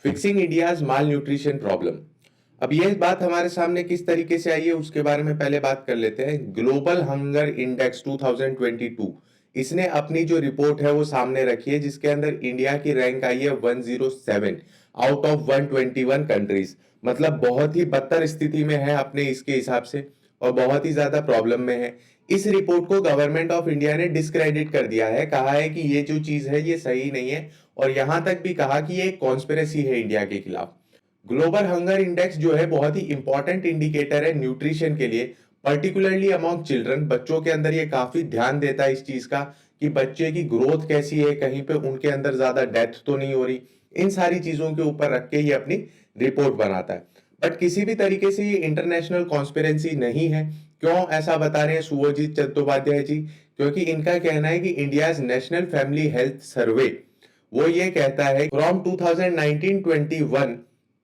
Fixing India's माल nutrition problem. अब यह बात हमारे सामने किस तरीके से आई है उसके बारे में पहले बात कर लेते हैं। ग्लोबल हंगर इंडेक्स 2022 इसने अपनी जो रिपोर्ट है वो सामने रखी है, जिसके अंदर इंडिया की रैंक आई है 107 आउट ऑफ 121 कंट्रीज। मतलब बहुत ही बदतर स्थिति में है अपने इसके हिसाब से और बहुत ही ज्यादा प्रॉब्लम में है। इस रिपोर्ट को गवर्नमेंट ऑफ इंडिया ने डिस्क्रेडिट कर दिया है, कहा है कि ये जो चीज है ये सही नहीं है और यहां तक भी कहा कि ये कॉन्स्पिरेसी है इंडिया के खिलाफ। ग्लोबल हंगर इंडेक्स जो है बहुत ही इंपॉर्टेंट इंडिकेटर है न्यूट्रिशन के लिए, पर्टिकुलरली अमॉन्ग चिल्ड्रन। बच्चों के अंदर ये काफी ध्यान देता है इस चीज का कि बच्चे की ग्रोथ कैसी है, कहीं पे उनके अंदर ज्यादा डेथ तो नहीं हो रही। इन सारी चीजों के ऊपर रख के ये अपनी रिपोर्ट बनाता है। बट किसी भी तरीके से ये इंटरनेशनल कॉन्स्पिरेंसी नहीं है। क्यों ऐसा बता रहे हैं सुवोजीत चट्टोपाध्याय जी? क्योंकि इनका कहना है कि India's national family health survey वो ये कहता है from 2019-21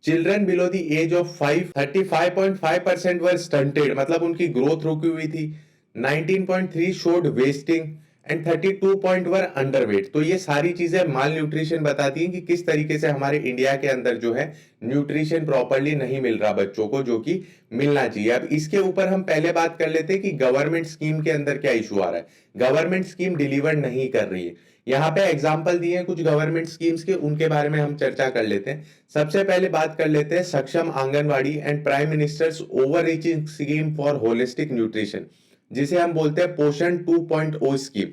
children below the age of 5 35.5% were stunted, मतलब उनकी ग्रोथ रुकी हुई थी। 19.3 शोड वेस्टिंग एंड 32.1 अंडरवेट। तो ये सारी चीजें माल न्यूट्रिशन बताती हैं कि किस तरीके से हमारे इंडिया के अंदर जो है न्यूट्रिशन प्रॉपरली नहीं मिल रहा बच्चों को, जो कि मिलना चाहिए। अब इसके ऊपर हम पहले बात कर लेते हैं कि गवर्नमेंट स्कीम के अंदर क्या इशू आ रहा है। गवर्नमेंट स्कीम डिलीवर नहीं कर रही है। यहाँ पे एग्जाम्पल दिए हैं कुछ गवर्नमेंट स्कीम्स के, उनके बारे में हम चर्चा कर लेते हैं। सबसे पहले बात कर लेते हैं सक्षम anganwadi and prime ministers over reaching scheme for holistic nutrition, जिसे हम बोलते हैं पोषण 2.0 स्कीम।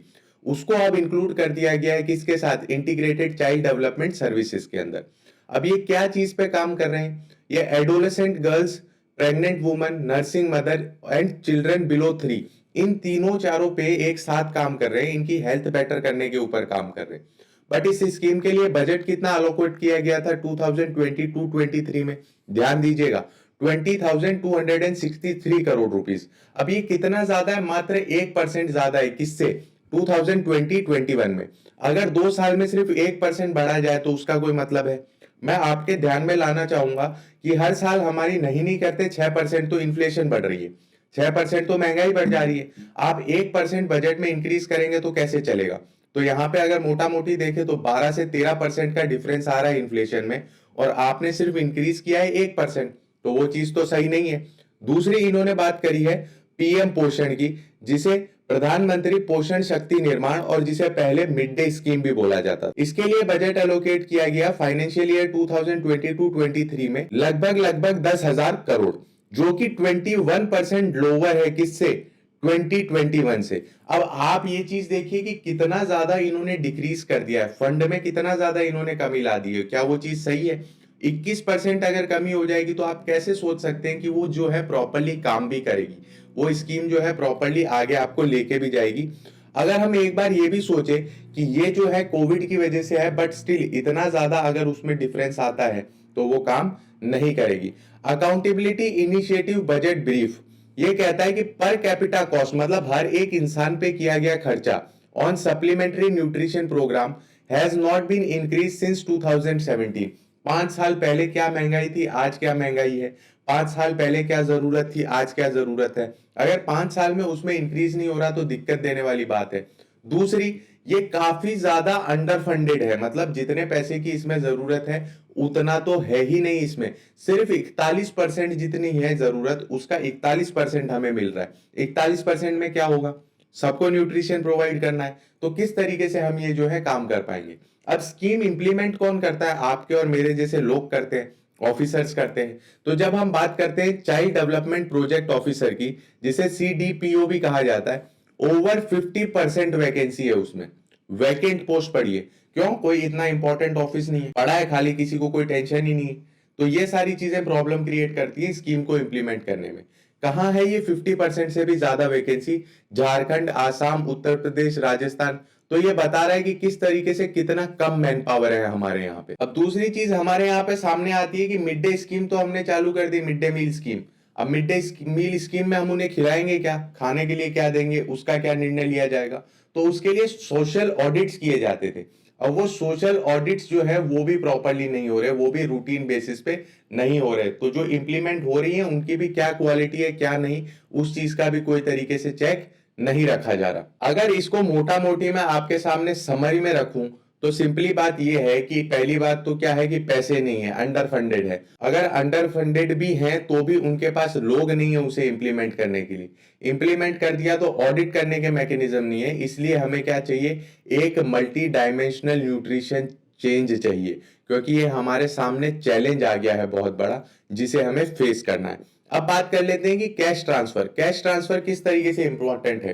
उसको अब इंक्लूड कर दिया गया है किसके साथ? इंटीग्रेटेड चाइल्ड डेवलपमेंट सर्विसेज के अंदर। अब ये क्या चीज पे काम कर रहे हैं? ये adolescent girls, pregnant woman, nursing mother and children below 3, इन तीनों चारों पे एक साथ काम कर रहे हैं, इनकी हेल्थ बेटर करने के ऊपर काम कर रहे हैं। बट इस स्कीम के लिए बजट कितना अलोकेट किया गया था 2022-23 में? ध्यान दीजिएगा, 20,263 करोड़ रुपीस। अब ये कितना ज्यादा है? मात्र 1% ज्यादा है। किससे? 2020-21 में। अगर 2 साल में सिर्फ 1% बढ़ा जाए तो उसका कोई मतलब है? मैं आपके ध्यान में लाना चाहूंगा कि हर साल हमारी नहीं करते 6% तो इन्फ्लेशन बढ़ रही है, 6% तो महंगाई बढ़ जा रही है। आप 1% बजट में इंक्रीज करेंगे तो कैसे चलेगा? तो यहाँ पे अगर मोटा मोटी देखें तो 12 से 13% का डिफरेंस आ रहा है इन्फ्लेशन में, और आपने सिर्फ इंक्रीज किया है 1%, तो वो चीज तो सही नहीं है। दूसरी इन्होंने बात करी है पीएम पोषण की, जिसे प्रधानमंत्री पोषण शक्ति निर्माण, और जिसे पहले मिड डे स्कीम भी बोला जाता। इसके लिए बजट एलोकेट किया गया फाइनेंशियल ईयर 2022-23 में लगभग 10,000 करोड़, जो कि 21% लोअर है किससे? 2021 से। अब आप ये चीज देखिए कि कितना ज्यादा इन्होंने डिक्रीज कर दिया है, फंड में कितना ज्यादा इन्होंने कमी ला दी है। क्या वो चीज सही है? 21% अगर कमी हो जाएगी तो आप कैसे सोच सकते हैं कि वो जो है प्रॉपरली काम भी करेगी, वो स्कीम जो है प्रॉपरली आगे आपको लेके भी जाएगी। अगर हम एक बार ये भी सोचे कि ये जो है कोविड की वजह से है, बट स्टिल इतना ज्यादा अगर उसमें डिफरेंस आता है तो वो काम नहीं करेगी। अकाउंटेबिलिटी इनिशिएटिव बजट ब्रीफ ये कहता है कि पर कैपिटा कॉस्ट, मतलब हर एक इंसान पे किया गया खर्चा on supplementary nutrition programme has not been increase since 2017। 5 साल पहले क्या महंगाई थी, आज क्या महंगाई है? 5 साल पहले क्या जरूरत थी, आज क्या जरूरत है? अगर 5 साल में उसमें इंक्रीज नहीं हो रहा तो दिक्कत देने वाली बात है। दूसरी, ये काफी ज्यादा अंडर फंडेड है, मतलब जितने पैसे की इसमें जरूरत है उतना तो है ही नहीं। इसमें सिर्फ 41% जितनी है जरूरत, उसका 41% हमें मिल रहा है। 41% में क्या होगा? सबको न्यूट्रिशन प्रोवाइड करना है, तो किस तरीके से हम ये जो है काम कर पाएंगे? अब स्कीम इंप्लीमेंट कौन करता है? आपके और मेरे जैसे लोग करते हैं, ऑफिसर्स करते हैं। तो जब हम बात करते हैं चाइल्ड डेवलपमेंट प्रोजेक्ट ऑफिसर की, जिसे सीडीपीओ भी कहा जाता है, ओवर 50% वैकेंसी है उसमें, वैकेंट पोस्ट पड़ी है। क्यों? कोई इतना इंपॉर्टेंट ऑफिस नहीं है, पड़ा है खाली, किसी को कोई टेंशन ही नहीं है। तो ये सारी चीजें प्रॉब्लम क्रिएट करती है स्कीम को इंप्लीमेंट करने में। कहां है ये 50% से भी ज्यादा वैकेंसी? झारखंड, आसाम, उत्तर प्रदेश, राजस्थान। तो ये बता रहा है कि किस तरीके से कितना कम मैन पावर है हमारे यहाँ पे। अब दूसरी चीज हमारे यहाँ पे सामने आती है कि मिड डे स्कीम तो हमने चालू कर दी, मिड डे मील स्कीम। अब मिड डे मील स्कीम में हम उन्हें खिलाएंगे क्या, खाने के लिए क्या देंगे, उसका क्या निर्णय लिया जाएगा? तो उसके लिए सोशल ऑडिट्स किए जाते थे। अब वो सोशल ऑडिट्स जो है वो भी प्रॉपरली नहीं हो रहे, वो भी रूटीन बेसिस पे नहीं हो रहे। तो जो इंप्लीमेंट हो रही है उनकी भी क्या क्वालिटी है क्या नहीं, उस चीज का भी कोई तरीके से चेक नहीं रखा जा रहा। अगर इसको मोटा मोटी मैं आपके सामने समरी में रखूं तो सिंपली बात ये है कि पहली बात तो क्या है कि पैसे नहीं है, अंडर फंडेड है। अगर अंडर फंडेड भी हैं तो भी उनके पास लोग नहीं है उसे इंप्लीमेंट करने के लिए। इंप्लीमेंट कर दिया तो ऑडिट करने के मैकेनिज्म नहीं है, इसलिए हमें क्या चाहिए, एक मल्टी डायमेंशनल न्यूट्रिशन चेंज चाहिए, क्योंकि ये हमारे सामने चैलेंज आ गया है बहुत बड़ा, जिसे हमें फेस करना है। अब बात कर लेते हैं कि कैश ट्रांसफर, कैश ट्रांसफर किस तरीके से इंपॉर्टेंट है,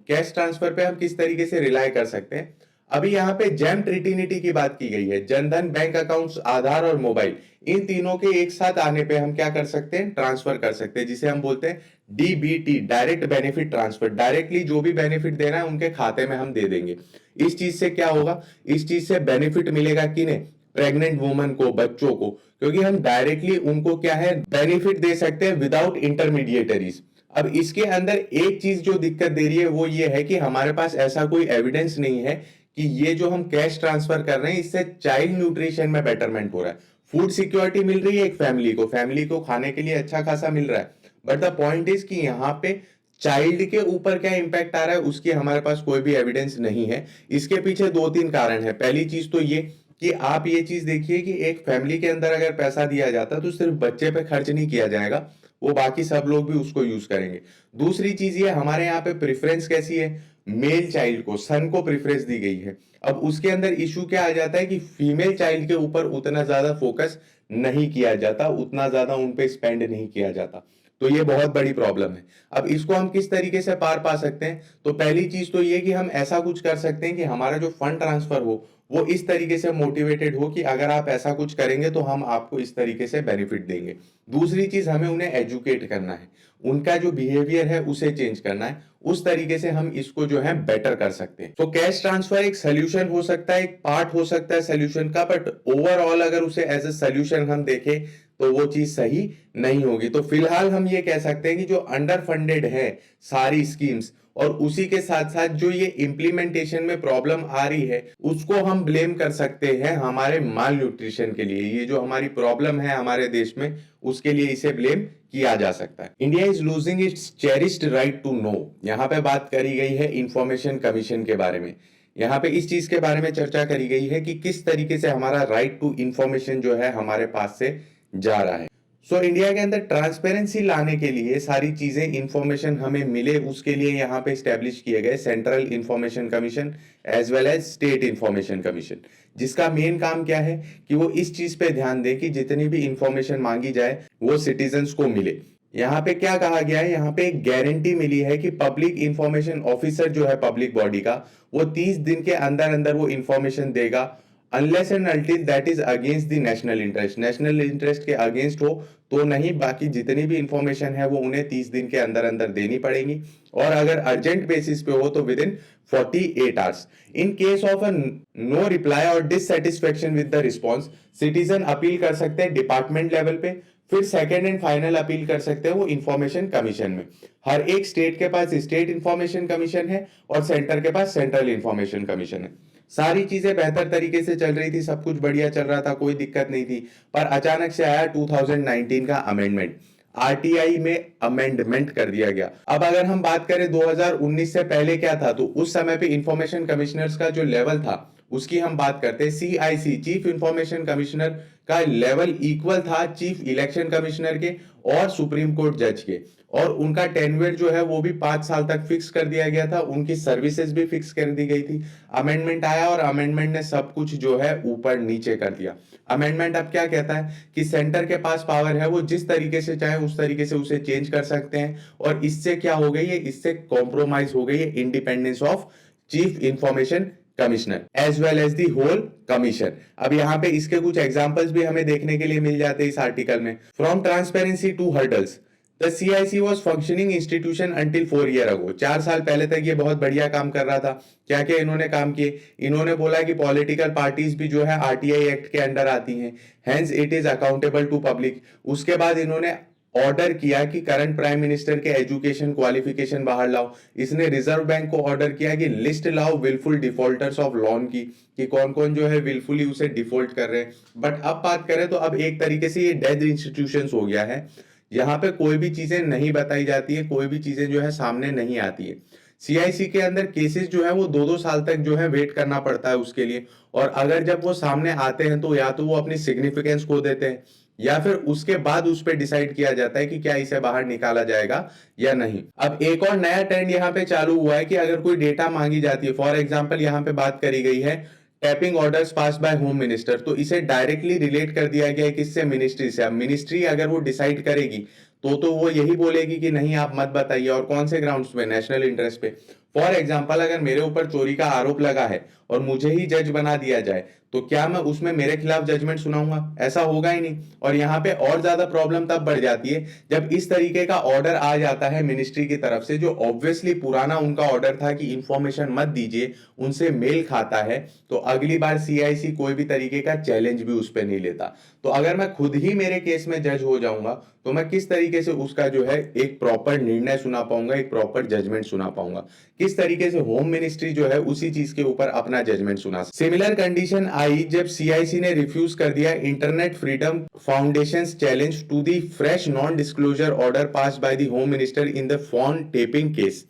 कैश ट्रांसफर पे हम किस तरीके से रिलाय कर सकते हैं। अभी यहाँ पे जेम ट्रिनिटी की बात की गई है, जनधन बैंक अकाउंट्स, आधार और मोबाइल, इन तीनों के एक साथ आने पे हम क्या कर सकते हैं, ट्रांसफर कर सकते हैं, जिसे हम बोलते हैं DBT, direct benefit transfer. Directly जो भी बेनिफिट देना है उनके खाते में हम दे देंगे। इस चीज से क्या होगा, इस चीज से बेनिफिट मिलेगा किन्हें, प्रेग्नेंट वुमन को, बच्चों को, क्योंकि हम डायरेक्टली उनको क्या है बेनिफिट दे सकते हैं विदाउट इंटरमीडिएटरीज। अब इसके अंदर एक चीज जो दिक्कत दे रही है वो ये है कि हमारे पास ऐसा कोई एविडेंस नहीं है कि ये जो हम कैश ट्रांसफर कर रहे हैं इससे चाइल्ड न्यूट्रिशन में बेटरमेंट हो रहा है। फूड सिक्योरिटी मिल रही है एक फैमिली को खाने के लिए अच्छा खासा मिल रहा है, बट द पॉइंट इज कि यहाँ पे चाइल्ड के ऊपर क्या इंपैक्ट आ रहा है उसकी हमारे पास कोई भी एविडेंस नहीं है। इसके पीछे दो तीन कारण है। पहली चीज तो ये कि आप ये चीज देखिए कि एक फैमिली के अंदर अगर पैसा दिया जाता है तो सिर्फ बच्चे पे खर्च नहीं किया जाएगा, वो बाकी सब लोग भी उसको यूज करेंगे। दूसरी चीज ये हमारे यहाँ पे प्रेफरेंस कैसी है, मेल चाइल्ड को, सन को प्रेफरेंस दी गई है। अब उसके अंदर इशू क्या आ जाता है कि फीमेल चाइल्ड के ऊपर उतना ज्यादा फोकस नहीं किया जाता, उतना ज्यादा उन पे स्पेंड नहीं किया जाता, तो ये बहुत बड़ी प्रॉब्लम है। अब इसको हम किस तरीके से पार पा सकते हैं, तो पहली चीज तो ये कि हम ऐसा कुछ कर सकते हैं कि हमारा जो फंड ट्रांसफर हो वो इस तरीके से मोटिवेटेड हो कि अगर आप ऐसा कुछ करेंगे तो हम आपको इस तरीके से बेनिफिट देंगे। दूसरी चीज, हमें उन्हें एजुकेट करना है, उनका जो बिहेवियर है उसे चेंज करना है, उस तरीके से हम इसको जो है बेटर कर सकते हैं। तो कैश ट्रांसफर एक सोल्यूशन हो सकता है, एक पार्ट हो सकता है सोल्यूशन का, बट ओवरऑल अगर उसे एज ए सोल्यूशन हम देखें तो वो चीज सही नहीं होगी। तो फिलहाल हम ये कह सकते हैं कि जो अंडर फंडेड है सारी स्कीम्स, और उसी के साथ साथ जो ये इम्प्लीमेंटेशन में प्रॉब्लम आ रही है उसको हम ब्लेम कर सकते हैं हमारे माल न्यूट्रिशन के लिए। ये जो हमारी प्रॉब्लम है हमारे देश में उसके लिए इसे ब्लेम किया जा सकता है। India is losing its cherished right to know, यहाँ पे बात करी गई है इंफॉर्मेशन कमीशन के बारे में। यहाँ पे इस चीज के बारे में चर्चा करी गई है कि किस तरीके से हमारा राइट टू इंफॉर्मेशन जो है हमारे पास से जा रहा है। सो इंडिया के अंदर ट्रांसपेरेंसी लाने के लिए सारी चीजें इंफॉर्मेशन हमें मिले उसके लिए यहाँ पे स्टैब्लिश किए गए central information commission as well as state information commission, जिसका मेन काम क्या है कि वो इस चीज पे ध्यान दे कि जितनी भी इंफॉर्मेशन मांगी जाए वो सिटीजन्स को मिले। यहाँ पे क्या कहा गया है, यहाँ पे एक गारंटी मिली है कि पब्लिक इंफॉर्मेशन ऑफिसर जो है पब्लिक बॉडी का, वो 30 दिन के अंदर अंदर वो इंफॉर्मेशन देगा, unless and until that is against the national interest. National interest के अगेंस्ट हो तो नहीं, बाकी जितनी भी इंफॉर्मेशन है वो उन्हें 30 दिन के अंदर अंदर देनी पड़ेगी, और अगर अर्जेंट बेसिस पे हो तो within 48 hours. In case of a no reply और dissatisfaction with the response, citizen appeal कर सकते हैं डिपार्टमेंट लेवल पे, फिर सेकेंड एंड फाइनल अपील कर सकते हैं वो इंफॉर्मेशन कमीशन में। हर एक स्टेट के पास स्टेट इंफॉर्मेशन कमीशन है और सेंटर के पास सेंट्रल इंफॉर्मेशन कमीशन है। सारी चीजें बेहतर तरीके से चल रही थी, सब कुछ बढ़िया चल रहा था, कोई दिक्कत नहीं थी, पर अचानक से आया 2019 का अमेंडमेंट, आरटीआई में अमेंडमेंट कर दिया गया। अब अगर हम बात करें 2019 से पहले क्या था, तो उस समय पे इंफॉर्मेशन कमिश्नर्स का जो लेवल था उसकी हम बात करते हैं, सीआईसी चीफ इंफॉर्मेशन कमिश्नर का लेवल इक्वल था चीफ इलेक्शन कमिश्नर के और सुप्रीम कोर्ट जज के, और उनका टेन्योर जो है वो भी 5 साल तक फिक्स कर दिया गया था, उनकी सर्विसेज भी फिक्स कर दी गई थी। अमेंडमेंट आया और अमेंडमेंट ने सब कुछ जो है ऊपर नीचे कर दिया। अमेंडमेंट अब क्या कहता है कि सेंटर के पास पावर है, वो जिस तरीके से चाहे उस तरीके से उसे चेंज कर सकते हैं, और इससे क्या हो गई है, इससे कॉम्प्रोमाइज हो गई है independence of chief information commissioner as well as the whole commission. अब यहाँ पे इसके कुछ एग्जांपल्स भी हमें देखने के लिए मिल जाते हैं इस आर्टिकल में। From transparency to hurdles, the CIC was functioning institution until 4 year ago। 4 साल पहले तक ये बहुत बढ़िया काम कर रहा था। क्या क्या इन्होंने काम किए, इन्होंने बोला कि पॉलिटिकल पार्टीज भी जो है RTI एक्ट के अंडर आती हैं, hence it is accountable to public. उसके बाद इन्होंने ऑर्डर किया कि करंट प्राइम मिनिस्टर के एजुकेशन क्वालिफिकेशन बाहर लाओ। इसने रिजर्व बैंक को ऑर्डर किया कि लिस्ट लाओ विलफुल डिफॉल्टर्स ऑफ लोन की, कि कौन कौन जो है विलफुली उसे डिफॉल्ट कर रहे हैं। बट अब बात करें तो अब एक तरीके से ये डेड इंस्टीट्यूशंस हो गया है, यहाँ पे कोई भी चीजें नहीं बताई जाती है, कोई भी चीजें जो है सामने नहीं आती है। सीआईसी के अंदर केसेस जो है वो 2-2 साल तक जो है वेट करना पड़ता है उसके लिए, और अगर जब वो सामने आते हैं तो या तो वो अपनी सिग्निफिकेंस खो देते हैं या फिर उसके बाद उस पे डिसाइड किया जाता है कि क्या इसे बाहर निकाला जाएगा या नहीं। अब एक और नया ट्रेंड यहाँ पे चालू हुआ है कि अगर कोई डेटा मांगी जाती है, फॉर एग्जांपल यहाँ पे बात करी गई है tapping orders pass bye home minister, तो इसे डायरेक्टली रिलेट कर दिया गया है किससे, मिनिस्ट्री से। अब मिनिस्ट्री अगर वो डिसाइड करेगी तो वो यही बोलेगी कि नहीं आप मत बताइए, और कौन से ग्राउंड्स पे, नेशनल इंटरेस्ट पे। फॉर एग्जांपल अगर मेरे ऊपर चोरी का आरोप लगा है और मुझे ही जज बना दिया जाए, तो क्या मैं उसमें मेरे खिलाफ जजमेंट सुनाऊंगा? ऐसा होगा ही नहीं। और यहाँ पे और ज्यादा प्रॉब्लम तब बढ़ जाती है जब इस तरीके का ऑर्डर आ जाता है मिनिस्ट्री की तरफ से, जो ऑब्वियसली पुराना उनका ऑर्डर था कि इंफॉर्मेशन मत दीजिए, उनसे मेल खाता है, तो अगली बार सीआईसी कोई भी तरीके का चैलेंज भी उस पर नहीं लेता। तो अगर मैं खुद ही मेरे केस में जज हो जाऊंगा तो मैं किस तरीके से उसका जो है एक प्रॉपर निर्णय सुना पाऊंगा, एक प्रॉपर जजमेंट सुना पाऊंगा, किस तरीके से होम मिनिस्ट्री जो है उसी चीज के ऊपर अपना जजमेंट सुना। सिमिलर कंडीशन आई जब सीआईसी ने रिफ्यूज कर दिया internet freedom foundation challenge to the fresh non disclosure order pass by the home minister in the phone tapping case.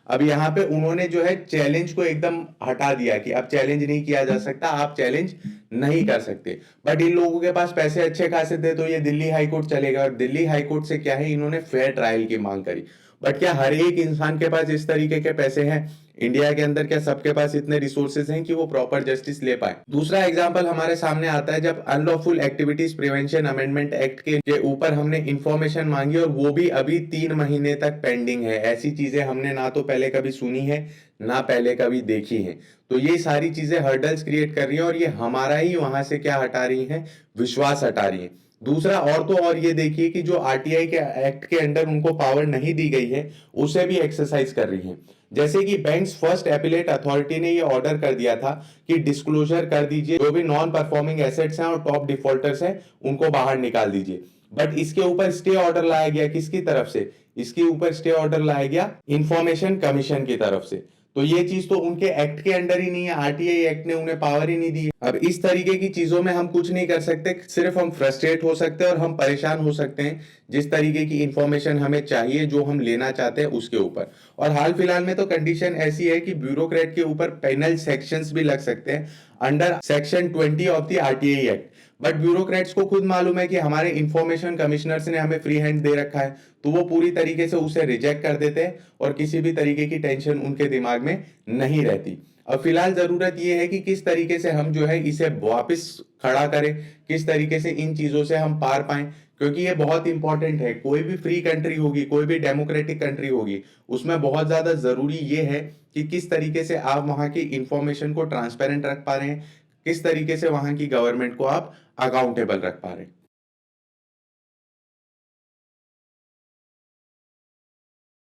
अब यहाँ पे उन्होंने जो है चैलेंज को एकदम हटा दिया कि अब चैलेंज नहीं किया जा सकता, आप चैलेंज नहीं कर सकते। बट इन लोगों के पास पैसे अच्छे खासे थे तो ये दिल्ली हाई कोर्ट चले गए, और दिल्ली हाई कोर्ट से क्या है, इन्होंने फेयर ट्रायल की मांग करी। बट क्या हर एक इंसान के पास इस तरीके के पैसे हैं? इंडिया के अंदर क्या सबके पास इतने रिसोर्सेज हैं कि वो प्रॉपर जस्टिस ले पाए? दूसरा एग्जांपल हमारे सामने आता है जब unlawful activities prevention amendment act के ऊपर हमने इंफॉर्मेशन मांगी, और वो भी अभी 3 महीने तक पेंडिंग है। ऐसी चीजें हमने ना तो पहले कभी सुनी है ना पहले कभी देखी है। तो ये सारी चीजें हर्डल्स क्रिएट कर रही हैं, और ये हमारा ही वहां से क्या हटा रही हैं, विश्वास हटा रही है। दूसरा और तो और ये देखिए कि जो आरटीआई के एक्ट के अंडर उनको पावर नहीं दी गई है उसे भी एक्सरसाइज कर रही है। जैसे कि बैंक्स फर्स्ट एपिलेट अथॉरिटी ने ये ऑर्डर कर दिया था कि डिस्क्लोजर कर दीजिए, जो भी नॉन परफॉर्मिंग एसेट्स हैं और टॉप डिफॉल्टर्स हैं उनको बाहर निकाल दीजिए। बट इसके ऊपर स्टे ऑर्डर लाया गया किसकी तरफ से? इसके ऊपर स्टे ऑर्डर लाया गया इंफॉर्मेशन कमीशन की तरफ से। तो ये चीज तो उनके एक्ट के अंडर ही नहीं है, आरटीआई एक्ट ने उन्हें पावर ही नहीं दी है। अब इस तरीके की चीजों में हम कुछ नहीं कर सकते, सिर्फ हम फ्रस्ट्रेट हो सकते हैं और हम परेशान हो सकते हैं जिस तरीके की इंफॉर्मेशन हमें चाहिए, जो हम लेना चाहते हैं उसके ऊपर। और हाल फिलहाल में तो कंडीशन ऐसी है कि ब्यूरोक्रेट के ऊपर पेनल सेक्शंस भी लग सकते हैं under section 20 of the RTI act. But bureaucrats को खुद मालूम है कि हमारे इंफॉर्मेशन कमिश्नर्स ने हमें फ्री हैंड दे रखा है, तो वो पूरी तरीके से उसे रिजेक्ट कर देते हैं और किसी भी तरीके की टेंशन उनके दिमाग में नहीं रहती। अब फिलहाल जरूरत ये है कि किस तरीके से हम जो है इसे वापस खड़ा करें, किस तरीके से इन चीजों से हम पार पाएं, क्योंकि ये बहुत इंपॉर्टेंट है। कोई भी फ्री कंट्री होगी, कोई भी डेमोक्रेटिक कंट्री होगी, उसमें बहुत ज्यादा जरूरी ये है कि किस तरीके से आप वहां की इंफॉर्मेशन को ट्रांसपेरेंट रख पा रहे हैं, किस तरीके से वहां की गवर्नमेंट को आप अकाउंटेबल रख पा रहे हैं।